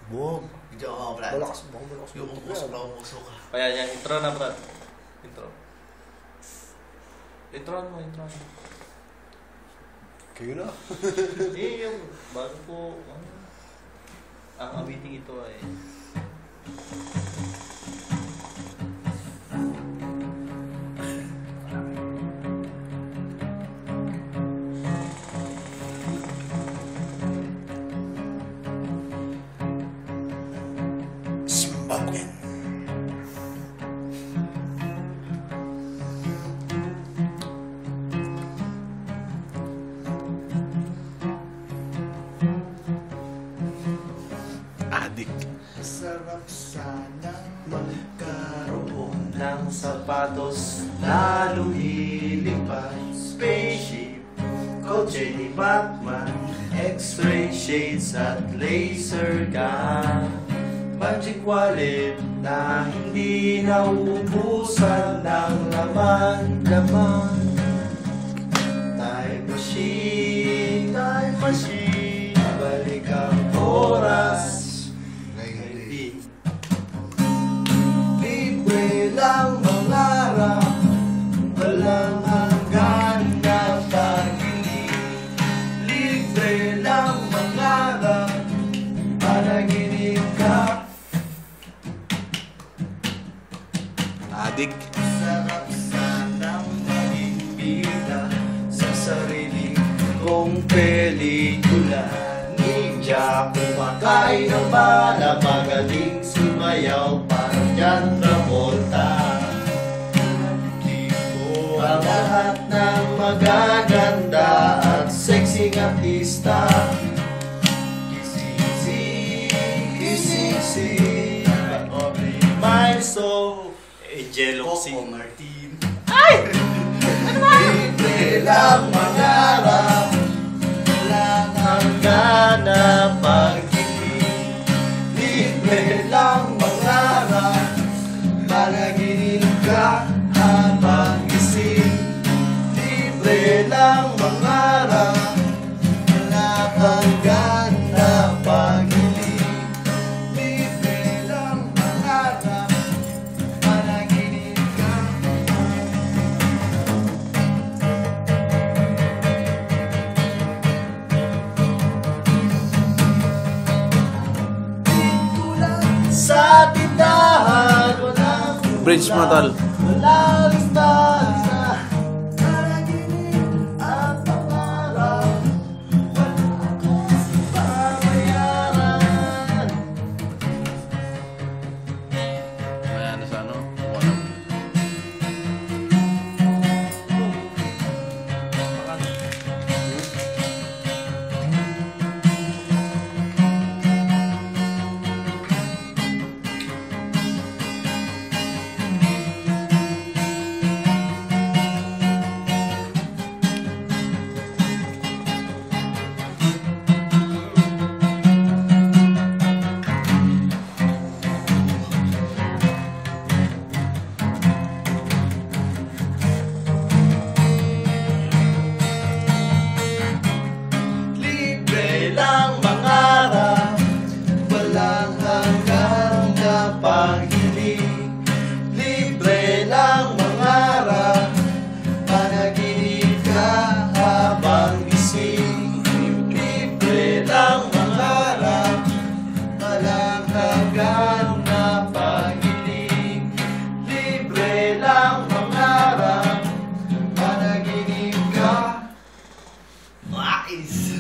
Buwag. Video ako, Brad. Malakas ba? Malakas ba? Yung umusok ka. Kaya yan, intro na, Brad. Intro. Intro mo. Kayo na. Yung bago po, ang awiting ito ay Simbabwen. Adik. Sarap sanang magkaroon ng sapatos na lumilipad. Spaceship, kotse ni Batman, X-ray shades at laser gun. Magic wallet na hindi nauubusan ng laman. Time machine, balik ang oras. Libre lang mangarap, walang hanggan na pag-ibig. Libre lang mangarap, panaginip ka. Adik. Sarap sanang maging bida Sa sarili kong pelikula, ninja kumakain ng bala, magaling sumayaw parang John Travolta. Di ko ang lahat ng magaganda at sexy artista. Kissy, but only my soul. Jealousy. Coco Martin. Libre lang mangarap, walang hanggan na pag-ibig. Libre lang mangarap, panaginip ka habang gising. Libre lang mangarap, walang hanggan na pag-ibig. Libre lang mangarap, panaginip ka. Sa tindahan, walang Bridge mo, tol. walang lista. Panaginip at pangarap, wala akong babayaran. Kaya na sa ano? Wala. Libre lang mangarap, walang hanggan na pag-ibig. Libre lang mangarap, panaginip ka habang gising. Libre lang mangarap, walang hanggan na pag-ibig. Libre lang mangarap, panaginip ka. Nice!